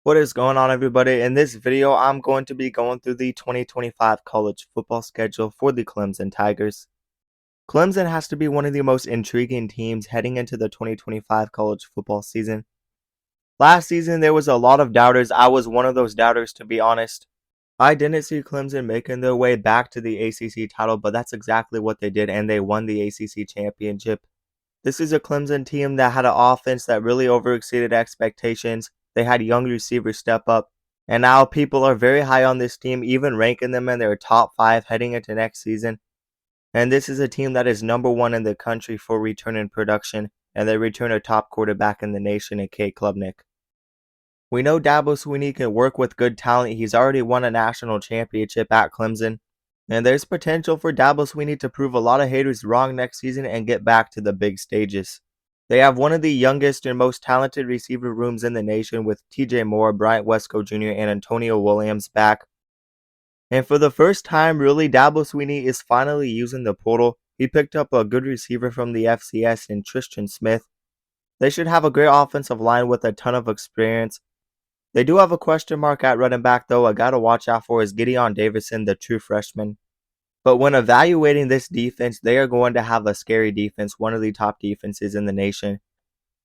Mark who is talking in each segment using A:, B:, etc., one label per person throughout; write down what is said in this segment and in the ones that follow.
A: What is going on, everybody? In this video, I'm going to be going through the 2025 college football schedule for the Clemson Tigers. Clemson has to be one of the most intriguing teams heading into the 2025 college football season. Last season, there was a lot of doubters. I was one of those doubters, to be honest. I didn't see Clemson making their way back to the ACC title, but that's exactly what they did, and they won the ACC championship. This is a Clemson team that had an offense that really overexceeded expectations. They had young receivers step up, and now people are very high on this team, even ranking them in their top 5 heading into next season. And this is a team that is number 1 in the country for return in production, and they return a top quarterback in the nation in Cade Klubnik. We know Dabo Swinney can work with good talent. He's already won a national championship at Clemson. And there's potential for Dabo Swinney to prove a lot of haters wrong next season and get back to the big stages. They have one of the youngest and most talented receiver rooms in the nation with TJ Moore, Bryant Wesco Jr., and Antonio Williams back. And for the first time, really, Dabo Swinney is finally using the portal. He picked up a good receiver from the FCS in Tristan Smith. They should have a great offensive line with a ton of experience. They do have a question mark at running back, though. A guy to watch out for is Gideon Davison, the true freshman. But when evaluating this defense, they are going to have a scary defense, one of the top defenses in the nation.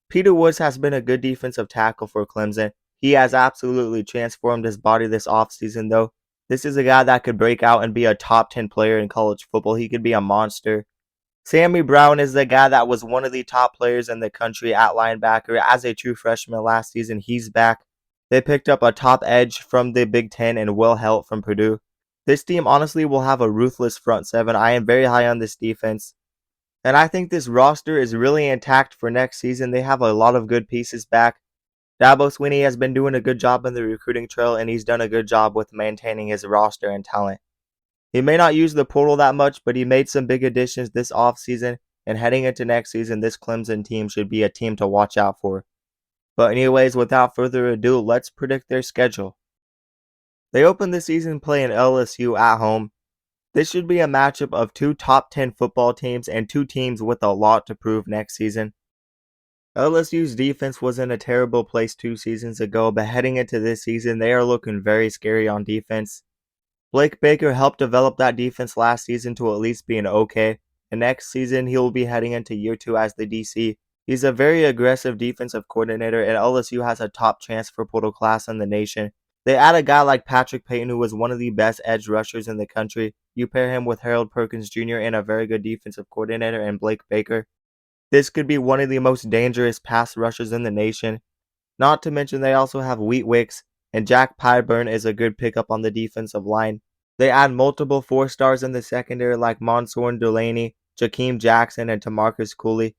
A: Peter Woods has been a good defensive tackle for Clemson. He has absolutely transformed his body this offseason, though. This is a guy that could break out and be a top 10 player in college football. He could be a monster. Sammy Brown is the guy that was one of the top players in the country at linebacker as a true freshman last season. He's back. They picked up a top edge from the Big Ten and Will Helt from Purdue. This team honestly will have a ruthless front seven. I am very high on this defense. And I think this roster is really intact for next season. They have a lot of good pieces back. Dabo Swinney has been doing a good job in the recruiting trail, and he's done a good job with maintaining his roster and talent. He may not use the portal that much, but he made some big additions this offseason, and heading into next season, this Clemson team should be a team to watch out for. But anyways, without further ado, let's predict their schedule. They open the season playing LSU at home. This should be a matchup of two top 10 football teams and two teams with a lot to prove next season. LSU's defense was in a terrible place 2 seasons ago, but heading into this season, they are looking very scary on defense. Blake Baker helped develop that defense last season to at least being okay, and next season he will be heading into year 2 as the DC. He's a very aggressive defensive coordinator, and LSU has a top transfer portal class in the nation. They add a guy like Patrick Payton, who was one of the best edge rushers in the country. You pair him with Harold Perkins Jr. and a very good defensive coordinator in Blake Baker. This could be one of the most dangerous pass rushers in the nation. Not to mention they also have Wheat Wicks, and Jack Pyburn is a good pickup on the defensive line. They add multiple 4-stars in the secondary like Monsoon Delaney, Jakeem Jackson, and Tamarcus Cooley.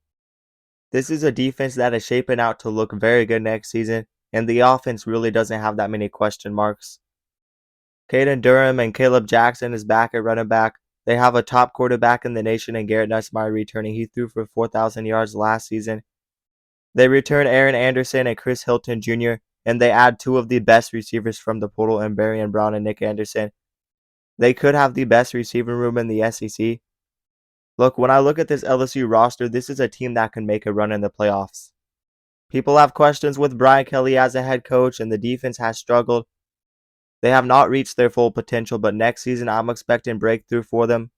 A: This is a defense that is shaping out to look very good next season, and the offense really doesn't have that many question marks. Caden Durham and Caleb Jackson is back at running back. They have a top quarterback in the nation in Garrett Nussmeier returning. He threw for 4,000 yards last season. They return Aaron Anderson and Chris Hilton Jr., and they add 2 of the best receivers from the portal in Barian Brown and Nick Anderson. They could have the best receiving room in the SEC. Look, when I look at this LSU roster, this is a team that can make a run in the playoffs. People have questions with Brian Kelly as a head coach, and the defense has struggled. They have not reached their full potential, but next season I'm expecting breakthrough for them.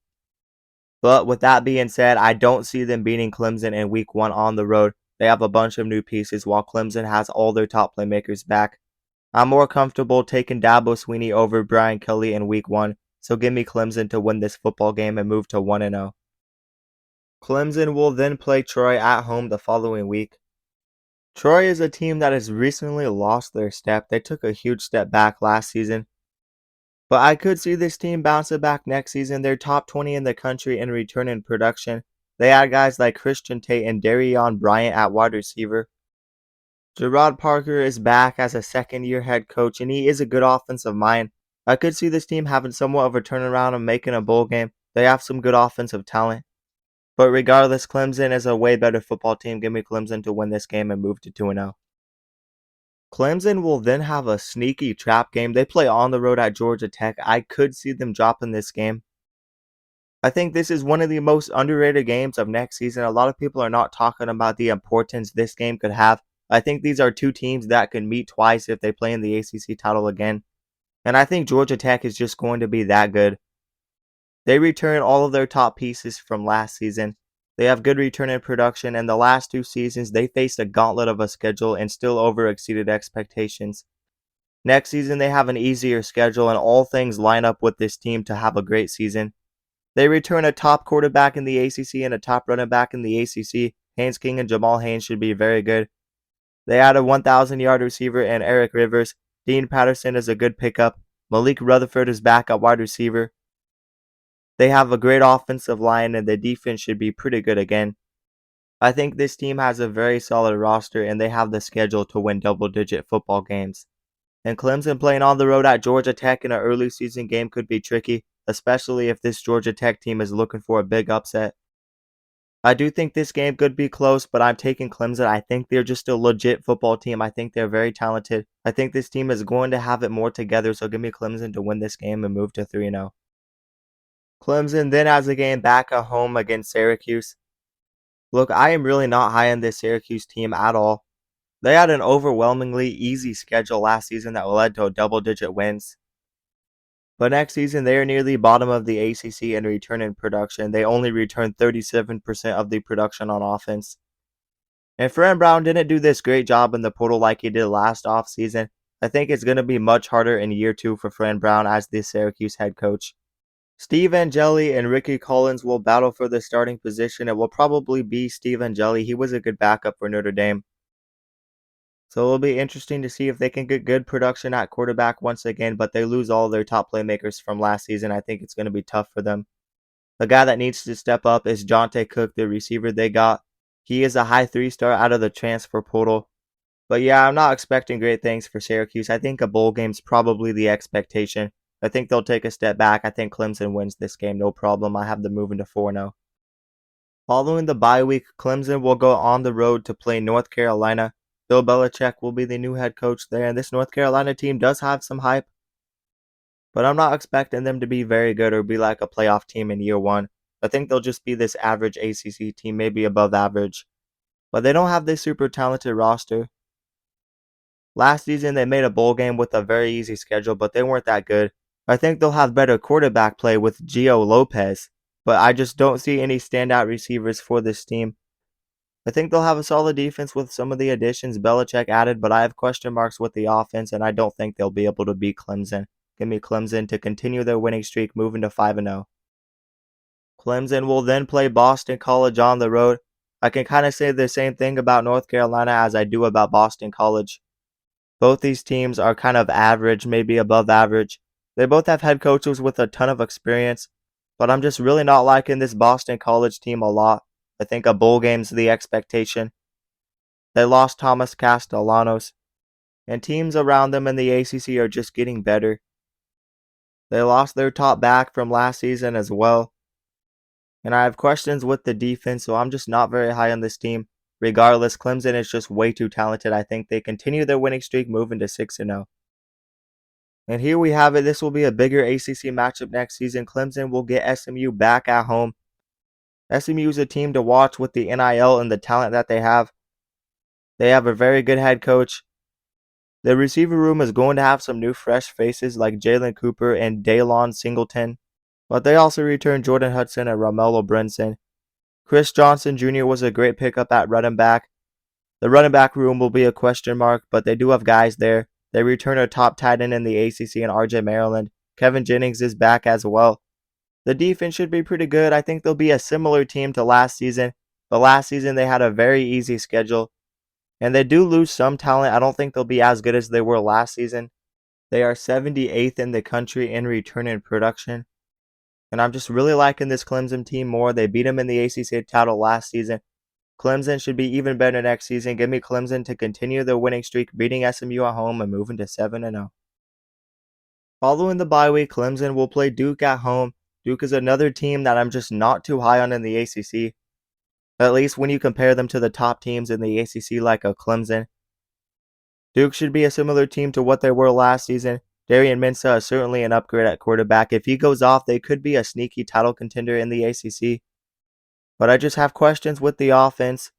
A: But with that being said, I don't see them beating Clemson in week 1 on the road. They have a bunch of new pieces while Clemson has all their top playmakers back. I'm more comfortable taking Dabo Swinney over Brian Kelly in week 1, so give me Clemson to win this football game and move to 1-0. Clemson will then play Troy at home the following week. Troy is a team that has recently lost their step. They took a huge step back last season. But I could see this team bouncing back next season. They're top 20 in the country in return in production. They add guys like Christian Tate and Darion Bryant at wide receiver. Gerard Parker is back as a second-year head coach, and he is a good offensive mind. I could see this team having somewhat of a turnaround and making a bowl game. They have some good offensive talent. But regardless, Clemson is a way better football team. Give me Clemson to win this game and move to 2-0. Clemson will then have a sneaky trap game. They play on the road at Georgia Tech. I could see them dropping this game. I think this is one of the most underrated games of next season. A lot of people are not talking about the importance this game could have. I think these are two teams that could meet twice if they play in the ACC title again. And I think Georgia Tech is just going to be that good. They return all of their top pieces from last season. They have good return in production, and the last 2 seasons they faced a gauntlet of a schedule and still over-exceeded expectations. Next season they have an easier schedule, and all things line up with this team to have a great season. They return a top quarterback in the ACC and a top running back in the ACC. Haynes King and Jamal Haynes should be very good. They add a 1,000-yard receiver in Eric Rivers. Dean Patterson is a good pickup. Malik Rutherford is back at wide receiver. They have a great offensive line, and the defense should be pretty good again. I think this team has a very solid roster, and they have the schedule to win double-digit football games. And Clemson playing on the road at Georgia Tech in an early season game could be tricky, especially if this Georgia Tech team is looking for a big upset. I do think this game could be close, but I'm taking Clemson. I think they're just a legit football team. I think they're very talented. I think this team is going to have it more together, so give me Clemson to win this game and move to 3-0. Clemson then has a game back at home against Syracuse. Look, I am really not high on this Syracuse team at all. They had an overwhelmingly easy schedule last season that led to double-digit wins. But next season, they are near the bottom of the ACC in return in production. They only returned 37% of the production on offense. And Fran Brown didn't do this great job in the portal like he did last offseason. I think it's going to be much harder in year 2 for Fran Brown as the Syracuse head coach. Steve Angeli and Ricky Collins will battle for the starting position. It will probably be Steve Angeli. He was a good backup for Notre Dame. So it'll be interesting to see if they can get good production at quarterback once again, but they lose all their top playmakers from last season. I think it's going to be tough for them. The guy that needs to step up is Jonte Cook, the receiver they got. He is a high 3-star out of the transfer portal. But yeah, I'm not expecting great things for Syracuse. I think a bowl game's probably the expectation. I think they'll take a step back. I think Clemson wins this game, no problem. I have them moving to 4-0. Following the bye week, Clemson will go on the road to play North Carolina. Bill Belichick will be the new head coach there, and this North Carolina team does have some hype. But I'm not expecting them to be very good or be like a playoff team in year 1. I think they'll just be this average ACC team, maybe above average. But they don't have this super talented roster. Last season, they made a bowl game with a very easy schedule, but they weren't that good. I think they'll have better quarterback play with Gio Lopez, but I just don't see any standout receivers for this team. I think they'll have a solid defense with some of the additions Belichick added, but I have question marks with the offense, and I don't think they'll be able to beat Clemson. Give me Clemson to continue their winning streak, moving to 5-0. Clemson will then play Boston College on the road. I can kind of say the same thing about North Carolina as I do about Boston College. Both these teams are kind of average, maybe above average. They both have head coaches with a ton of experience, but I'm just really not liking this Boston College team a lot. I think a bowl game's the expectation. They lost Thomas Castellanos, and teams around them in the ACC are just getting better. They lost their top back from last season as well. And I have questions with the defense, so I'm just not very high on this team. Regardless, Clemson is just way too talented. I think they continue their winning streak, moving to 6-0. And here we have it. This will be a bigger ACC matchup next season. Clemson will get SMU back at home. SMU is a team to watch with the NIL and the talent that they have. They have a very good head coach. The receiver room is going to have some new fresh faces like Jalen Cooper and Daylon Singleton. But they also return Jordan Hudson and Romello Brinson. Chris Johnson Jr. was a great pickup at running back. The running back room will be a question mark, but they do have guys there. They return a top tight end in the ACC and RJ Maryland. Kevin Jennings is back as well. The defense should be pretty good. I think they'll be a similar team to last season. But last season they had a very easy schedule. And they do lose some talent. I don't think they'll be as good as they were last season. They are 78th in the country in return in production. And I'm just really liking this Clemson team more. They beat them in the ACC title last season. Clemson should be even better next season. Give me Clemson to continue their winning streak, beating SMU at home and moving to 7-0. Following the bye week, Clemson will play Duke at home. Duke is another team that I'm just not too high on in the ACC. At least when you compare them to the top teams in the ACC like a Clemson. Duke should be a similar team to what they were last season. Darian Mensah is certainly an upgrade at quarterback. If he goes off, they could be a sneaky title contender in the ACC. But I just have questions with the offense.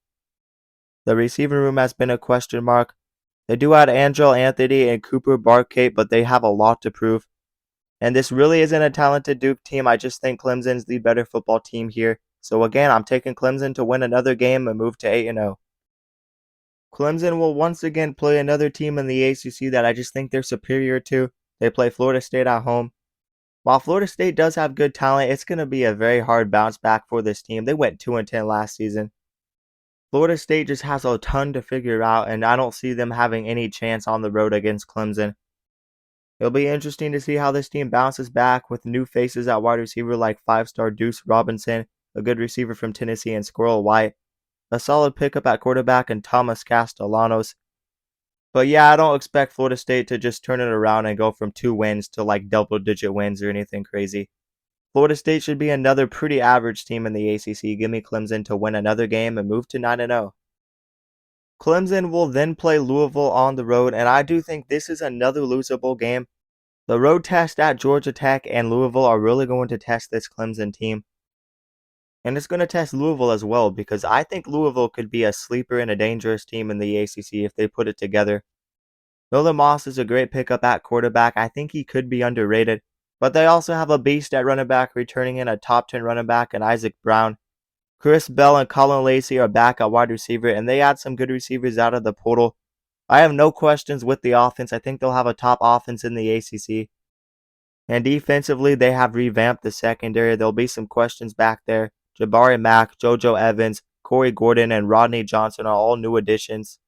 A: The receiving room has been a question mark. They do add Angel Anthony and Cooper Barkate, but they have a lot to prove. And this really isn't a talented Duke team. I just think Clemson's the better football team here. So again, I'm taking Clemson to win another game and move to 8-0. Clemson will once again play another team in the ACC that I just think they're superior to. They play Florida State at home. While Florida State does have good talent, it's going to be a very hard bounce back for this team. They went 2-10 last season. Florida State just has a ton to figure out, and I don't see them having any chance on the road against Clemson. It'll be interesting to see how this team bounces back with new faces at wide receiver like 5-star Deuce Robinson, a good receiver from Tennessee, and Squirrel White, a solid pickup at quarterback, and Thomas Castellanos. But yeah, I don't expect Florida State to just turn it around and go from 2 wins to like double-digit wins or anything crazy. Florida State should be another pretty average team in the ACC. Give me Clemson to win another game and move to 9-0. Clemson will then play Louisville on the road, and I do think this is another losable game. The road test at Georgia Tech and Louisville are really going to test this Clemson team. And it's going to test Louisville as well, because I think Louisville could be a sleeper and a dangerous team in the ACC if they put it together. Miller Moss is a great pickup at quarterback. I think he could be underrated. But they also have a beast at running back, returning in a top 10 running back in Isaac Brown. Chris Bell and Colin Lacey are back at wide receiver, and they add some good receivers out of the portal. I have no questions with the offense. I think they'll have a top offense in the ACC. And defensively, they have revamped the secondary. There'll be some questions back there. Jabari Mack, JoJo Evans, Corey Gordon, and Rodney Johnson are all new additions.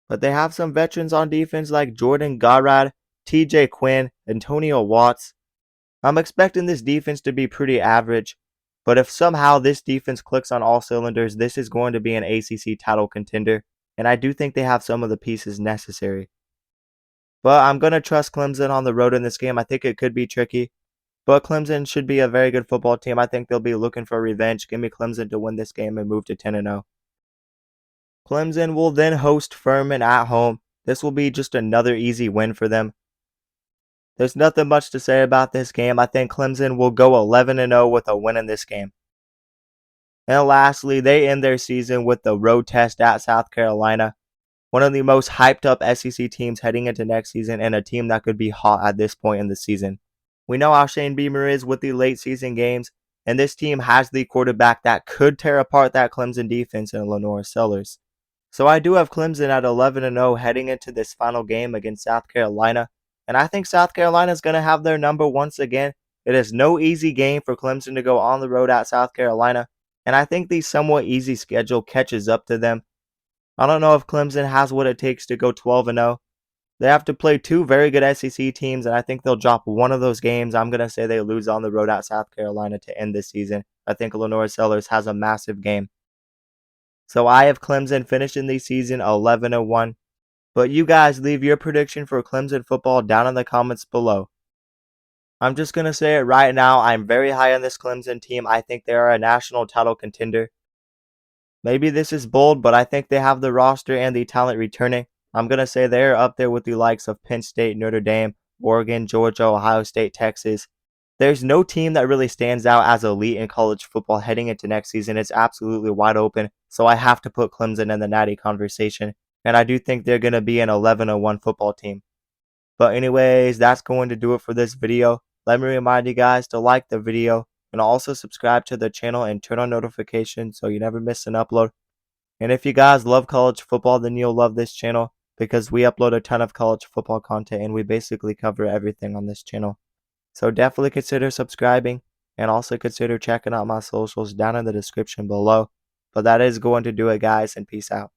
A: But they have some veterans on defense like Jordan Garrad, TJ Quinn, Antonio Watts. I'm expecting this defense to be pretty average. But if somehow this defense clicks on all cylinders, this is going to be an ACC title contender. And I do think they have some of the pieces necessary. But I'm going to trust Clemson on the road in this game. I think it could be tricky. But Clemson should be a very good football team. I think they'll be looking for revenge. Give me Clemson to win this game and move to 10-0. Clemson will then host Furman at home. This will be just another easy win for them. There's nothing much to say about this game. I think Clemson will go 11-0 with a win in this game. And lastly, they end their season with the road test at South Carolina. One of the most hyped up SEC teams heading into next season, and a team that could be hot at this point in the season. We know how Shane Beamer is with the late season games, and this team has the quarterback that could tear apart that Clemson defense in Lenore Sellers. So I do have Clemson at 11-0 heading into this final game against South Carolina. And I think South Carolina is going to have their number once again. It is no easy game for Clemson to go on the road at South Carolina. And I think the somewhat easy schedule catches up to them. I don't know if Clemson has what it takes to go 12-0. They have to play 2 very good SEC teams, and I think they'll drop one of those games. I'm going to say they lose on the road at South Carolina to end this season. I think Lenore Sellers has a massive game. So I have Clemson finishing the season 11-1. But you guys leave your prediction for Clemson football down in the comments below. I'm just going to say it right now. I'm very high on this Clemson team. I think they are a national title contender. Maybe this is bold, but I think they have the roster and the talent returning. I'm going to say they're up there with the likes of Penn State, Notre Dame, Oregon, Georgia, Ohio State, Texas. There's no team that really stands out as elite in college football heading into next season. It's absolutely wide open, so I have to put Clemson in the natty conversation. And I do think they're going to be an 11-1 football team. But anyways, that's going to do it for this video. Let me remind you guys to like the video and also subscribe to the channel and turn on notifications so you never miss an upload. And if you guys love college football, then you'll love this channel because we upload a ton of college football content and we basically cover everything on this channel. So definitely consider subscribing and also consider checking out my socials down in the description below. But that is going to do it, guys, and peace out.